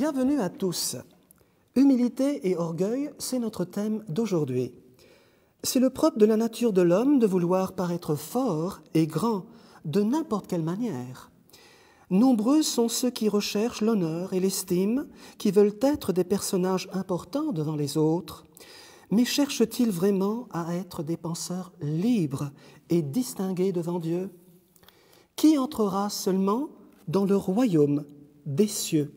Bienvenue à tous. Humilité et orgueil, c'est notre thème d'aujourd'hui. C'est le propre de la nature de l'homme de vouloir paraître fort et grand de n'importe quelle manière. Nombreux sont ceux qui recherchent l'honneur et l'estime, qui veulent être des personnages importants devant les autres, mais cherchent-ils vraiment à être des penseurs libres et distingués devant Dieu? Qui entrera seulement dans le royaume des cieux?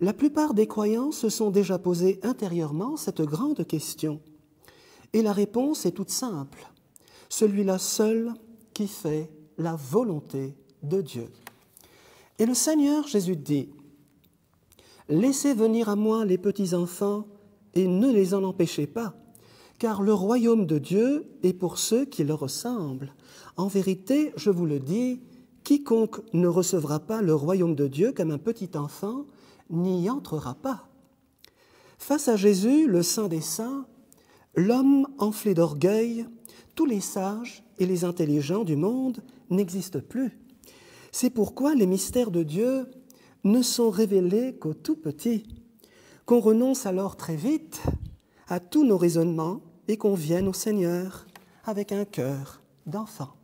La plupart des croyants se sont déjà posé intérieurement cette grande question. Et la réponse est toute simple. Celui-là seul qui fait la volonté de Dieu. Et le Seigneur Jésus dit, « Laissez venir à moi les petits enfants et ne les en empêchez pas, car le royaume de Dieu est pour ceux qui le ressemblent. En vérité, je vous le dis, quiconque ne recevra pas le royaume de Dieu comme un petit enfant n'y entrera pas. » Face à Jésus, le Saint des Saints, l'homme enflé d'orgueil, tous les sages et les intelligents du monde n'existent plus. C'est pourquoi les mystères de Dieu ne sont révélés qu'aux tout petits, qu'on renonce alors très vite à tous nos raisonnements et qu'on vienne au Seigneur avec un cœur d'enfant.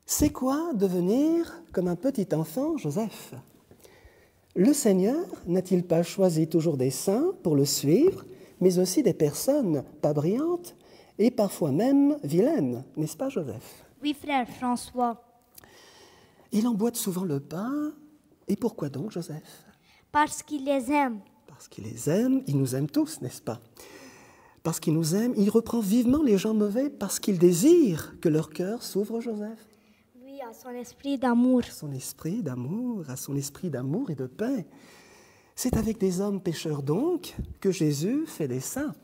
C'est quoi devenir comme un petit enfant, Joseph? Le Seigneur n'a-t-il pas choisi toujours des saints pour le suivre, mais aussi des personnes pas brillantes et parfois même vilaines, n'est-ce pas, Joseph? Oui, frère François, Il emboîte souvent le pain. Et pourquoi donc, Joseph? parce qu'il les aime. Parce qu'il les aime, il nous aime tous, n'est-ce pas? Parce qu'il nous aime, il reprend vivement les gens mauvais parce qu'il désire que leur cœur s'ouvre, Joseph. Oui, à son esprit d'amour. À son esprit d'amour et de paix. C'est avec des hommes pécheurs donc que Jésus fait des saints.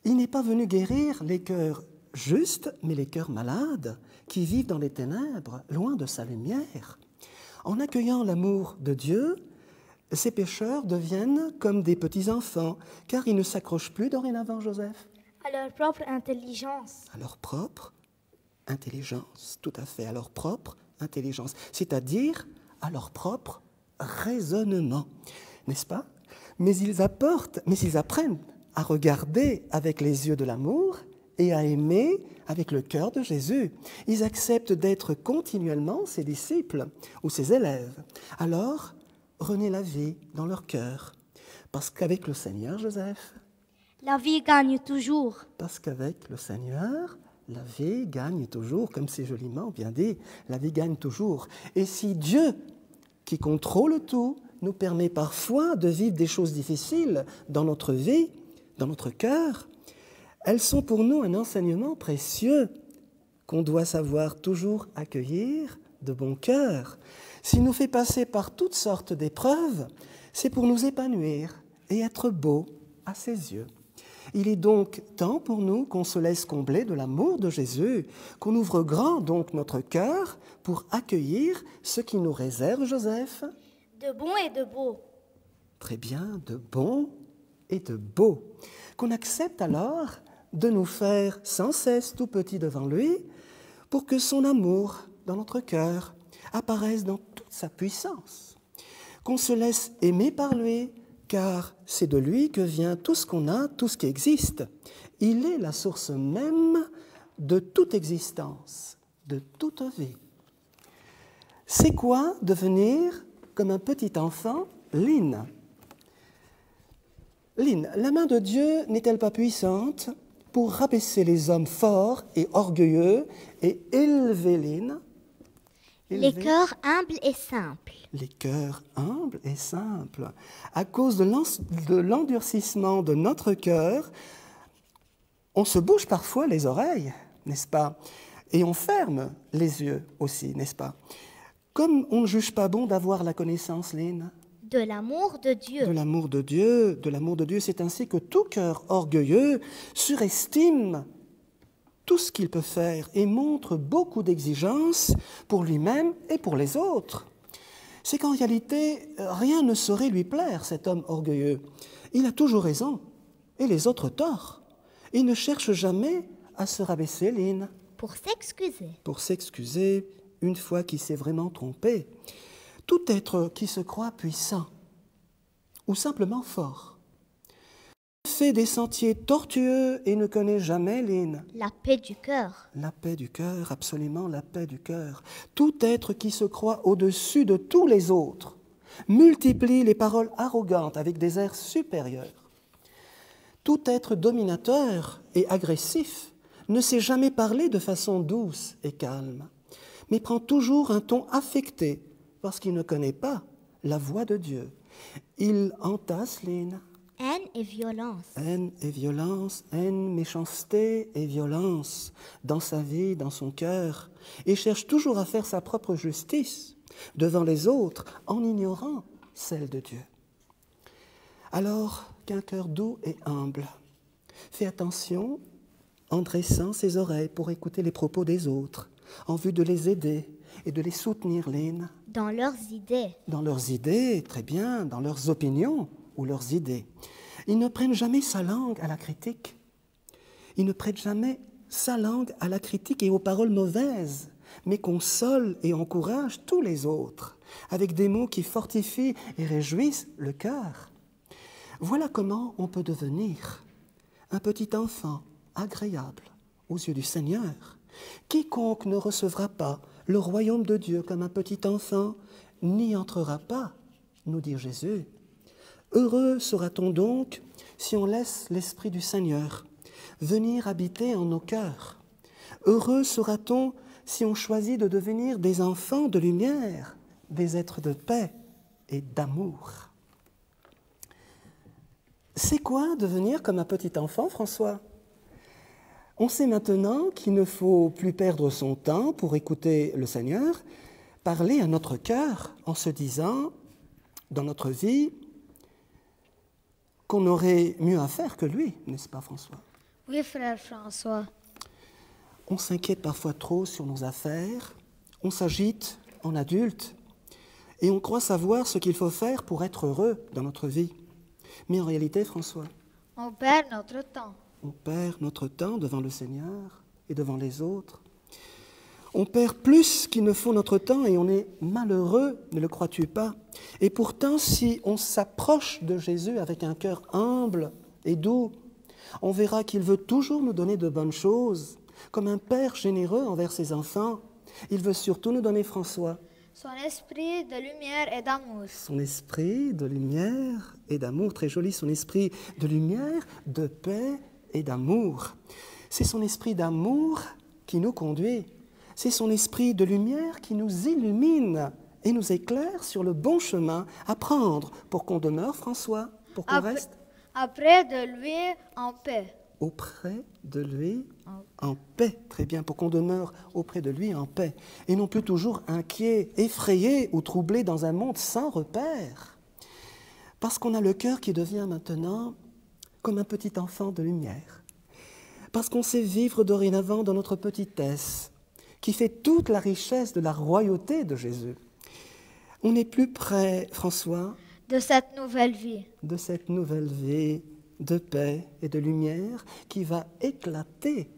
Il n'est pas venu guérir les cœurs justes, mais les cœurs malades qui vivent dans les ténèbres, loin de sa lumière. En accueillant l'amour de Dieu, ces pécheurs deviennent comme des petits-enfants, car ils ne s'accrochent plus dorénavant, Joseph, À leur propre intelligence. à leur propre intelligence, tout à fait, à leur propre intelligence, c'est-à-dire à leur propre raisonnement, n'est-ce pas? Mais ils apprennent à regarder avec les yeux de l'amour et à aimer avec le cœur de Jésus. Ils acceptent d'être continuellement ses disciples ou ses élèves. Alors, renaît la vie dans leur cœur. Parce qu'avec le Seigneur, Joseph, La vie gagne toujours. parce qu'avec le Seigneur, la vie gagne toujours, comme c'est joliment bien dit, la vie gagne toujours. Et si Dieu, qui contrôle tout, nous permet parfois de vivre des choses difficiles dans notre vie, dans notre cœur, elles sont pour nous un enseignement précieux qu'on doit savoir toujours accueillir de bon cœur. S'il nous fait passer par toutes sortes d'épreuves, c'est pour nous épanouir et être beaux à ses yeux. Il est donc temps pour nous qu'on se laisse combler de l'amour de Jésus, qu'on ouvre grand donc notre cœur pour accueillir ce qui nous réserve, Joseph. De bon et de beau. Très bien, de bon et de beau. Qu'on accepte alors de nous faire sans cesse tout petits devant lui pour que son amour dans notre cœur apparaisse dans toute sa puissance. Qu'on se laisse aimer par lui, car c'est de lui que vient tout ce qu'on a, tout ce qui existe. Il est la source même de toute existence, de toute vie. C'est quoi devenir comme un petit enfant, Lynn? Lynn, la main de Dieu n'est-elle pas puissante pour rabaisser les hommes forts et orgueilleux et élever Lynn? Les cœurs humbles et simples. Les cœurs humbles et simples. À cause de l'endurcissement de notre cœur, on se bouge parfois les oreilles, n'est-ce pas? Et on ferme les yeux aussi, n'est-ce pas? Comme on ne juge pas bon d'avoir la connaissance, Lynn. De l'amour de Dieu. De l'amour de Dieu, de l'amour de Dieu. C'est ainsi que tout cœur orgueilleux surestime tout ce qu'il peut faire et montre beaucoup d'exigences pour lui-même et pour les autres. C'est qu'en réalité, rien ne saurait lui plaire, cet homme orgueilleux. Il a toujours raison et les autres tort. Il ne cherche jamais à se rabaisser, Lynn. Pour s'excuser. Pour s'excuser une fois qu'il s'est vraiment trompé. Tout être qui se croit puissant ou simplement fort fait des sentiers tortueux et ne connaît jamais la paix du cœur. la paix du cœur, absolument la paix du cœur. Tout être qui se croit au-dessus de tous les autres multiplie les paroles arrogantes avec des airs supérieurs. Tout être dominateur et agressif ne sait jamais parler de façon douce et calme, mais prend toujours un ton affecté parce qu'il ne connaît pas la voix de Dieu. Il entasse Haine et violence. haine, méchanceté et violence dans sa vie, dans son cœur, et cherche toujours à faire sa propre justice devant les autres en ignorant celle de Dieu. Alors qu'un cœur doux et humble fait attention en dressant ses oreilles pour écouter les propos des autres, en vue de les aider et de les soutenir, dans leurs idées. Dans leurs idées, très bien, dans leurs opinions ou leurs idées. Ils ne prennent jamais sa langue à la critique. Ils ne prêtent jamais sa langue à la critique et aux paroles mauvaises, mais consolent et encouragent tous les autres, avec des mots qui fortifient et réjouissent le cœur. Voilà comment on peut devenir un petit enfant agréable aux yeux du Seigneur. Quiconque ne recevra pas le royaume de Dieu comme un petit enfant n'y entrera pas, nous dit Jésus. Heureux sera-t-on donc si on laisse l'Esprit du Seigneur venir habiter en nos cœurs. Heureux sera-t-on si on choisit de devenir des enfants de lumière, des êtres de paix et d'amour. C'est quoi devenir comme un petit enfant, François ? On sait maintenant qu'il ne faut plus perdre son temps pour écouter le Seigneur parler à notre cœur en se disant, dans notre vie, qu'on aurait mieux à faire que lui, n'est-ce pas, François ? Oui, frère François. On s'inquiète parfois trop sur nos affaires, on s'agite en adulte et on croit savoir ce qu'il faut faire pour être heureux dans notre vie. Mais en réalité, François, On perd notre temps. on perd notre temps devant le Seigneur et devant les autres. On perd plus qu'il ne faut notre temps et on est malheureux, ne le crois-tu pas ? Et pourtant, si on s'approche de Jésus avec un cœur humble et doux, on verra qu'il veut toujours nous donner de bonnes choses, comme un père généreux envers ses enfants. Il veut surtout nous donner, François, Son esprit de lumière et d'amour. son esprit de lumière et d'amour, très joli, son esprit de lumière, de paix et d'amour. C'est son esprit d'amour qui nous conduit. C'est son esprit de lumière qui nous illumine et nous éclaire sur le bon chemin à prendre pour qu'on demeure, François, pour qu'on reste Après de lui en paix. auprès de lui en paix. Très bien, pour qu'on demeure auprès de lui en paix. Et non plus toujours inquiet, effrayé ou troublé dans un monde sans repère. Parce qu'on a le cœur qui devient maintenant comme un petit enfant de lumière. Parce qu'on sait vivre dorénavant dans notre petitesse, qui fait toute la richesse de la royauté de Jésus. On est plus près, François, De cette nouvelle vie. de cette nouvelle vie de paix et de lumière qui va éclater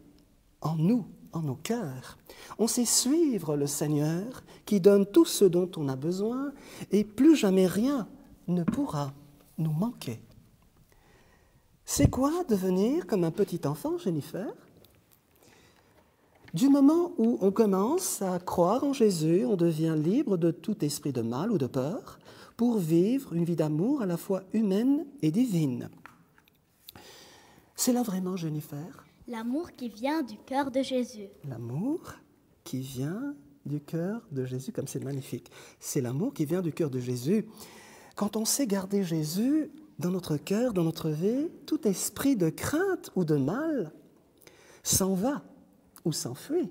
en nous, en nos cœurs. On sait suivre le Seigneur qui donne tout ce dont on a besoin et plus jamais rien ne pourra nous manquer. C'est quoi devenir comme un petit enfant, Jennifer ? Du moment où on commence à croire en Jésus, on devient libre de tout esprit de mal ou de peur pour vivre une vie d'amour à la fois humaine et divine. C'est là vraiment, Jennifer, L'amour qui vient du cœur de Jésus. l'amour qui vient du cœur de Jésus, comme c'est magnifique. C'est l'amour qui vient du cœur de Jésus. Quand on sait garder Jésus dans notre cœur, dans notre vie, tout esprit de crainte ou de mal s'en va ou s'enfuit.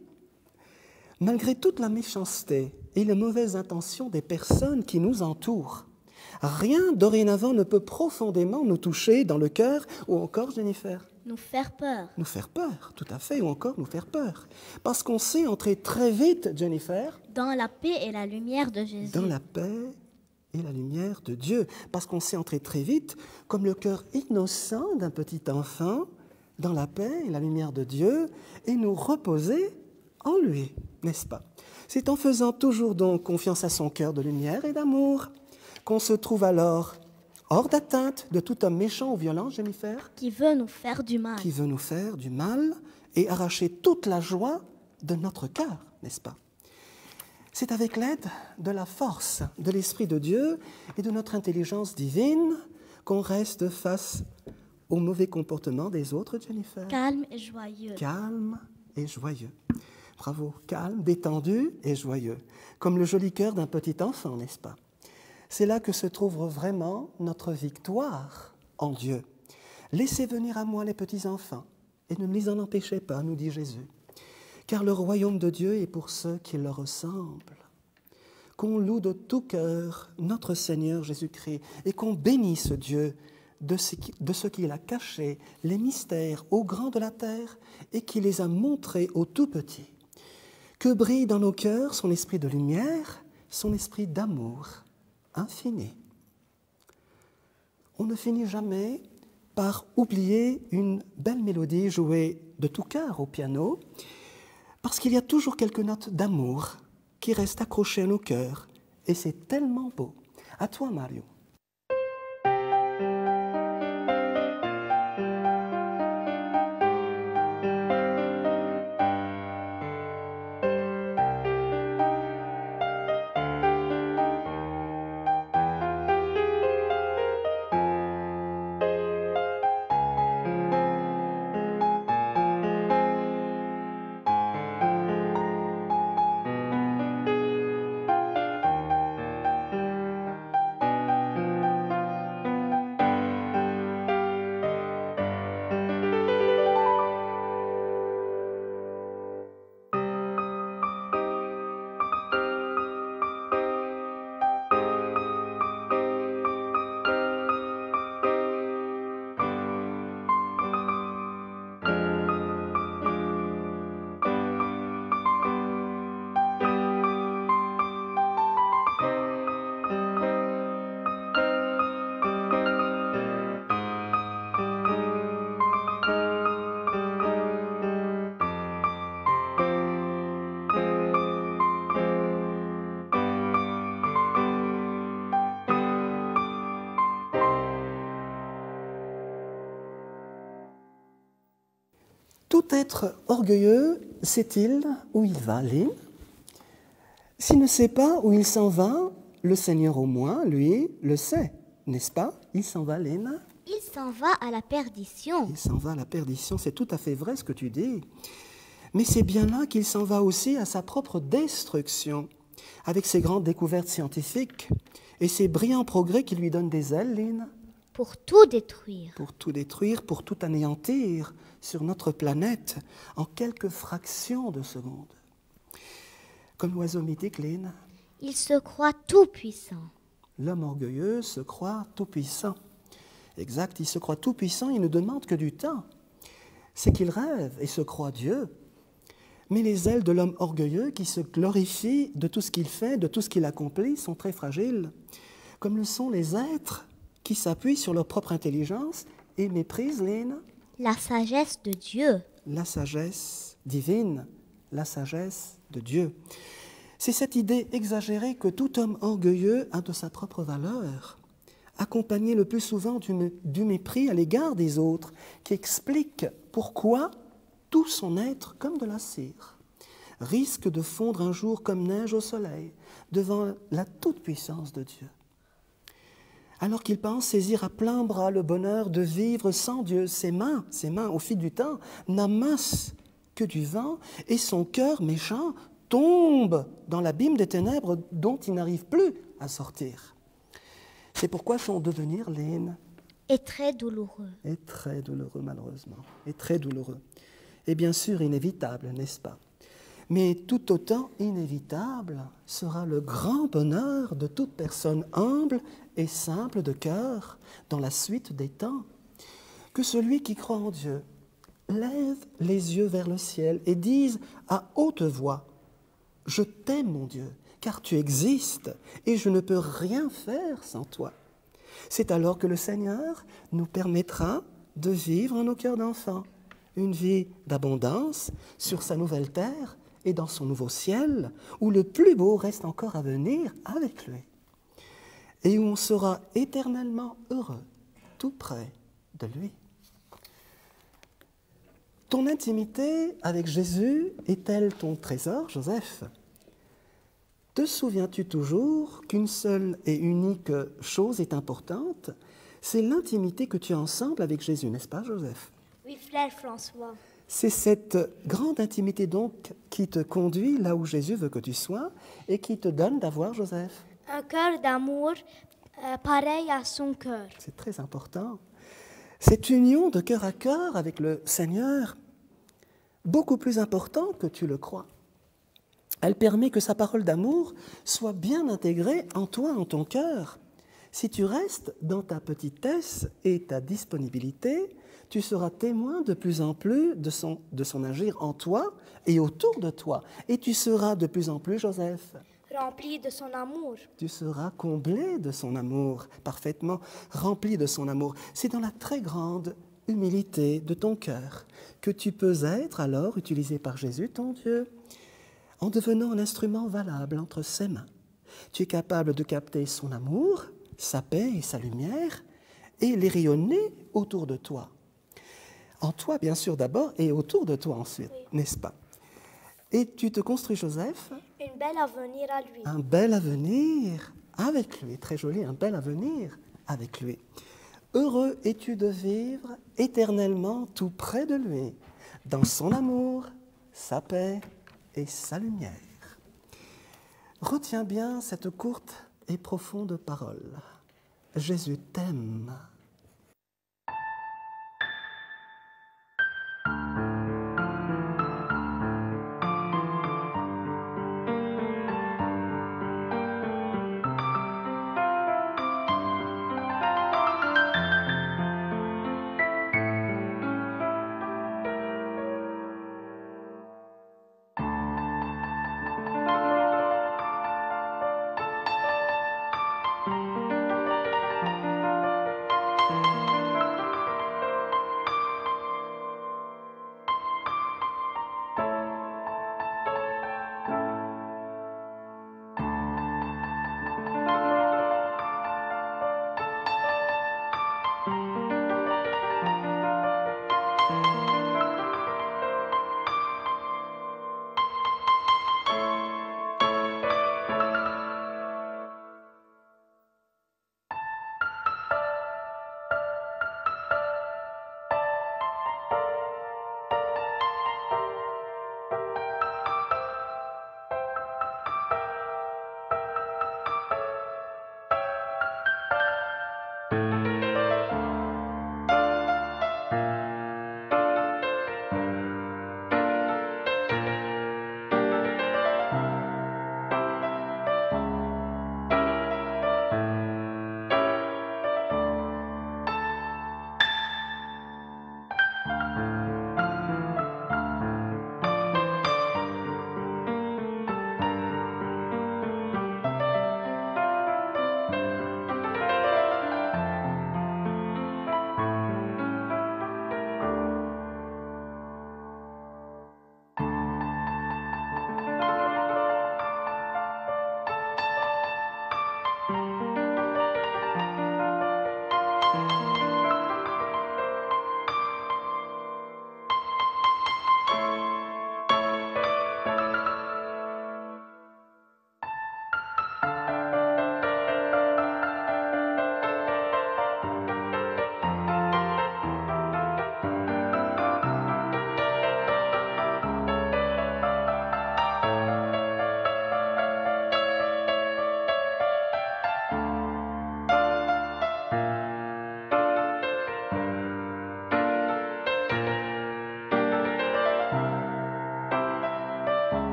Malgré toute la méchanceté et les mauvaises intentions des personnes qui nous entourent, rien dorénavant ne peut profondément nous toucher dans le cœur ou encore, Jennifer, Nous faire peur. nous faire peur, tout à fait, ou encore nous faire peur. Parce qu'on sait entrer très vite, Jennifer, Dans la paix et la lumière de Jésus. dans la paix et la lumière de Dieu. Parce qu'on sait entrer très vite, comme le cœur innocent d'un petit enfant, dans la paix et la lumière de Dieu, et nous reposer en lui, n'est-ce pas ? C'est en faisant toujours donc confiance à son cœur de lumière et d'amour qu'on se trouve alors hors d'atteinte de tout homme méchant ou violent, Jennifer, Qui veut nous faire du mal. qui veut nous faire du mal et arracher toute la joie de notre cœur, n'est-ce pas? C'est avec l'aide de la force de l'Esprit de Dieu et de notre intelligence divine qu'on reste face au mauvais comportement des autres, Jennifer. Calme et joyeux. Calme et joyeux. Bravo, calme, détendu et joyeux, comme le joli cœur d'un petit enfant, n'est-ce pas? C'est là que se trouve vraiment notre victoire en Dieu. Laissez venir à moi les petits enfants et ne me les en empêchez pas, nous dit Jésus, car le royaume de Dieu est pour ceux qui le ressemblent. Qu'on loue de tout cœur notre Seigneur Jésus-Christ et qu'on bénisse Dieu de ce qu'il a caché, les mystères aux grands de la terre et qui les a montrés aux tout petits. Que brille dans nos cœurs son esprit de lumière, son esprit d'amour infini. On ne finit jamais par oublier une belle mélodie jouée de tout cœur au piano, parce qu'il y a toujours quelques notes d'amour qui restent accrochées à nos cœurs, et c'est tellement beau. À toi, Mario. Tout être orgueilleux sait-il où il va, Lynn? S'il ne sait pas où il s'en va, le Seigneur au moins, lui, le sait, n'est-ce pas? Il s'en va, Lynn? Il s'en va à la perdition. Il s'en va à la perdition, c'est tout à fait vrai ce que tu dis. Mais c'est bien là qu'il s'en va aussi à sa propre destruction, avec ses grandes découvertes scientifiques et ses brillants progrès qui lui donnent des ailes, Lynn. Pour tout détruire. Pour tout détruire, pour tout anéantir sur notre planète en quelques fractions de secondes. Comme l'oiseau mythique, Lynn, Il se croit tout-puissant. l'homme orgueilleux se croit tout-puissant. Exact, il se croit tout-puissant, il ne demande que du temps. C'est qu'il rêve et se croit Dieu. Mais les ailes de l'homme orgueilleux qui se glorifie de tout ce qu'il fait, de tout ce qu'il accomplit, sont très fragiles, comme le sont les êtres qui s'appuient sur leur propre intelligence et méprisent, Lynn, La sagesse de Dieu. la sagesse divine, la sagesse de Dieu. C'est cette idée exagérée que tout homme orgueilleux a de sa propre valeur, accompagnée le plus souvent du mépris à l'égard des autres, qui explique pourquoi tout son être, comme de la cire, risque de fondre un jour comme neige au soleil devant la toute-puissance de Dieu. Alors qu'il pense saisir à plein bras le bonheur de vivre sans Dieu, ses mains, au fil du temps, n'amassent que du vent et son cœur méchant tombe dans l'abîme des ténèbres dont il n'arrive plus à sortir. C'est pourquoi son devenir, Lynn, Est très douloureux. est très douloureux, malheureusement, est très douloureux. Et bien sûr inévitable, n'est-ce pas? Mais tout autant inévitable sera le grand bonheur de toute personne humble et simple de cœur dans la suite des temps. Que celui qui croit en Dieu lève les yeux vers le ciel et dise à haute voix: « Je t'aime, mon Dieu, car tu existes et je ne peux rien faire sans toi. » C'est alors que le Seigneur nous permettra de vivre en nos cœurs d'enfants une vie d'abondance sur sa nouvelle terre et dans son nouveau ciel, où le plus beau reste encore à venir avec lui, et où on sera éternellement heureux, tout près de lui. Ton intimité avec Jésus est-elle ton trésor, Joseph? Te souviens-tu toujours qu'une seule et unique chose est importante? C'est l'intimité que tu as ensemble avec Jésus, n'est-ce pas, Joseph? Oui, frère François. C'est cette grande intimité donc qui te conduit là où Jésus veut que tu sois et qui te donne d'avoir, Joseph. Un cœur d'amour pareil à son cœur. C'est très important. Cette union de cœur à cœur avec le Seigneur, beaucoup plus importante que tu le crois. Elle permet que sa parole d'amour soit bien intégrée en toi, en ton cœur. Si tu restes dans ta petitesse et ta disponibilité, tu seras témoin de plus en plus de son agir en toi et autour de toi. Et tu seras de plus en plus, Joseph, Rempli de son amour. tu seras comblé de son amour, parfaitement rempli de son amour. C'est dans la très grande humilité de ton cœur que tu peux être alors utilisé par Jésus, ton Dieu, en devenant un instrument valable entre ses mains. Tu es capable de capter son amour, sa paix et sa lumière, et les rayonner autour de toi. En toi, bien sûr, d'abord, et autour de toi ensuite, n'est-ce pas? Et tu te construis, Joseph, Un bel avenir à lui. un bel avenir avec lui. Très joli, un bel avenir avec lui. Heureux es-tu de vivre éternellement tout près de lui, dans son amour, sa paix et sa lumière. Retiens bien cette courte et profonde parole. Jésus t'aime.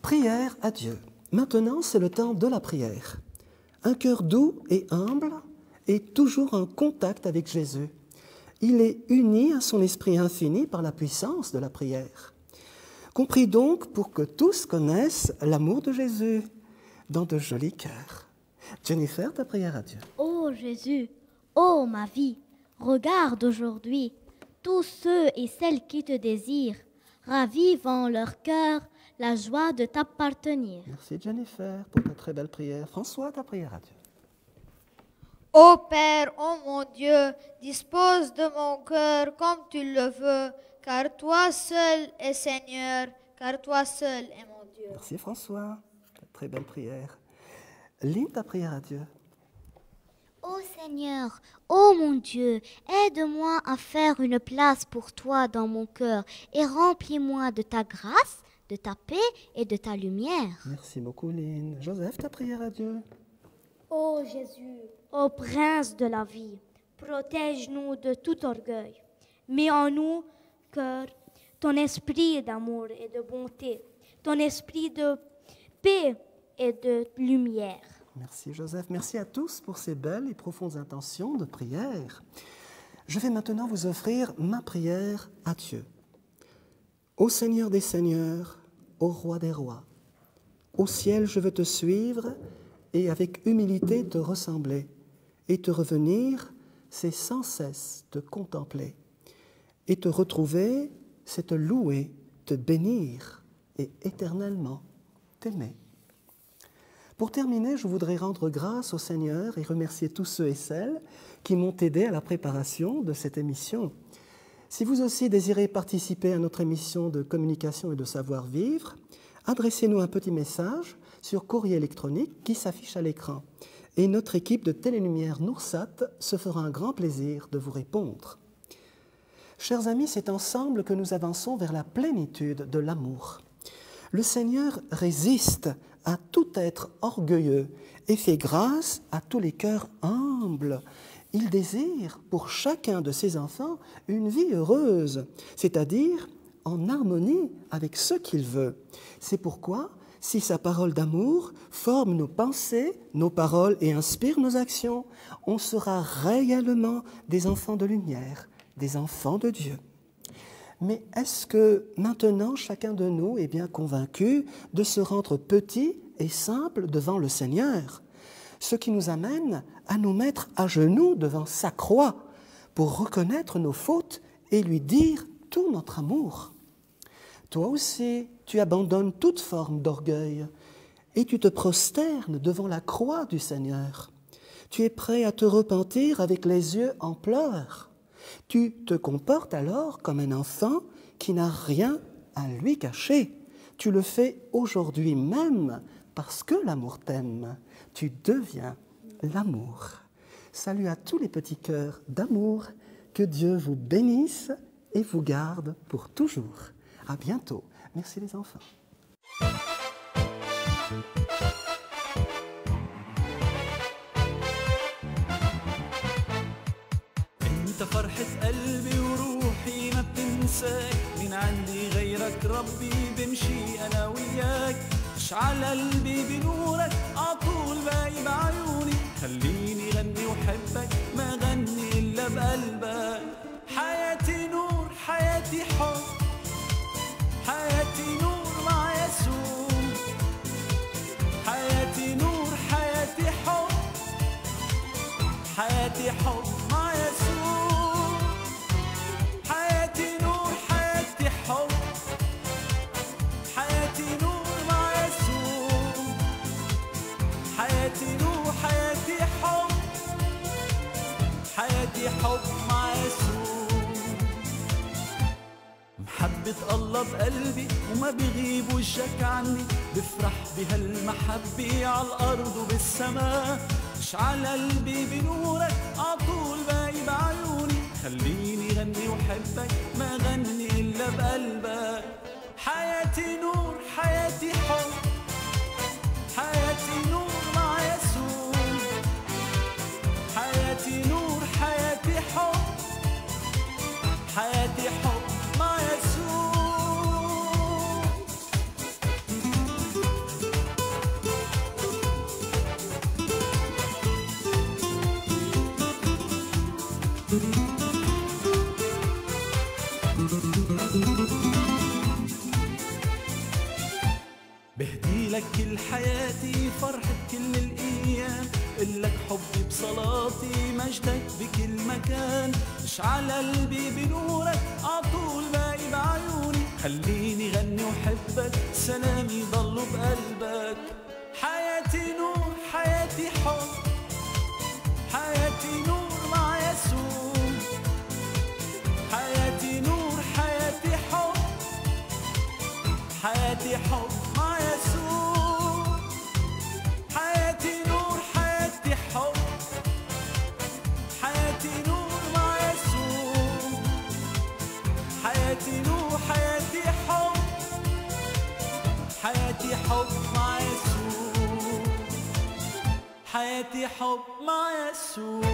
Prière à Dieu. Maintenant, c'est le temps de la prière. Un cœur doux et humble est toujours en contact avec Jésus. Il est uni à son esprit infini par la puissance de la prière. Compris donc pour que tous connaissent l'amour de Jésus dans de jolis cœurs. Jennifer, ta prière à Dieu. Ô Jésus, ô ma vie, regarde aujourd'hui tous ceux et celles qui te désirent, ravive en leur cœur la joie de t'appartenir. Merci Jennifer pour ta très belle prière. François, ta prière à Dieu. Ô Père, ô mon Dieu, dispose de mon cœur comme tu le veux, car toi seul es Seigneur, car toi seul est mon Dieu. Merci François, ta très belle prière. Lynn, ta prière à Dieu. Ô Seigneur, ô mon Dieu, aide-moi à faire une place pour toi dans mon cœur et remplis-moi de ta grâce, de ta paix et de ta lumière. Merci beaucoup Lynn. Joseph, ta prière à Dieu. Ô Jésus, ô Prince de la vie, protège-nous de tout orgueil. Mets en nous, cœur, ton esprit d'amour et de bonté, ton esprit de paix et de lumière. Merci Joseph. Merci à tous pour ces belles et profondes intentions de prière. Je vais maintenant vous offrir ma prière à Dieu. Ô Seigneur des Seigneurs, ô Roi des Rois, au ciel je veux te suivre et avec humilité te ressembler, et te revenir, c'est sans cesse te contempler, et te retrouver, c'est te louer, te bénir et éternellement t'aimer. Pour terminer, je voudrais rendre grâce au Seigneur et remercier tous ceux et celles qui m'ont aidé à la préparation de cette émission. Si vous aussi désirez participer à notre émission de communication et de savoir-vivre, adressez-nous un petit message sur courrier électronique qui s'affiche à l'écran. Et notre équipe de Télélumière Noursat se fera un grand plaisir de vous répondre. Chers amis, c'est ensemble que nous avançons vers la plénitude de l'amour. Le Seigneur résiste à tout être orgueilleux et fait grâce à tous les cœurs humbles. Il désire pour chacun de ses enfants une vie heureuse, c'est-à-dire en harmonie avec ce qu'il veut. C'est pourquoi, si sa parole d'amour forme nos pensées, nos paroles et inspire nos actions, on sera réellement des enfants de lumière, des enfants de Dieu. Mais est-ce que maintenant chacun de nous est bien convaincu de se rendre petit et simple devant le Seigneur, ce qui nous amène à nous mettre à genoux devant sa croix pour reconnaître nos fautes et lui dire tout notre amour. Toi aussi, tu abandonnes toute forme d'orgueil et tu te prosternes devant la croix du Seigneur. Tu es prêt à te repentir avec les yeux en pleurs. Tu te comportes alors comme un enfant qui n'a rien à lui cacher. Tu le fais aujourd'hui même parce que l'amour t'aime. Tu deviens l'amour. Salut à tous les petits cœurs d'amour. Que Dieu vous bénisse et vous garde pour toujours. À bientôt. Merci les enfants. انت فرحة قلبي وروحي ما بتنساك من عندي غيرك ربي بمشي انا وياك اشعل قلبي بنورك عطول باقي بعيوني خليني غني وحبك ما غني الا بقلبك حياتي نور حياتي حب حياتي نور مع يسوع حياتي نور حياتي حب حياتي حب مع يسوع حياتي نور حياتي حب حياتي نور مع يسوع حياتي نور حياتي حب حياتي حب مع يسوع محبة الله بقلبي وما بيغيب وشك عني بفرح بهالمحبة على الأرض وبالسماء اشعل قلبي بنورك عطول باقي بعيوني خليني غني وحبك ما غني إلا بقلبك حياتي نور حياتي حب حياتي نور مع يسوع حياتي نور حياتي حب حياتي حب مع يسوع كل حياتي فرحة كل الأيام، إلك حبي بصلاتي مجدك بكل مكان، اشعل قلبي بنورك عطول باقي بعيوني، خليني غني وحبك سلامي ضل بقلبك. حياتي نور حياتي حب، حياتي نور مع يسوع، حياتي نور حياتي حب، حياتي حب مع يسوع، حياتي نور حياتي حب، حياتي نور مع يسوع، حياتي نور حياتي حب، حياتي حب مع يسوع، حياتي حب مع يسوع.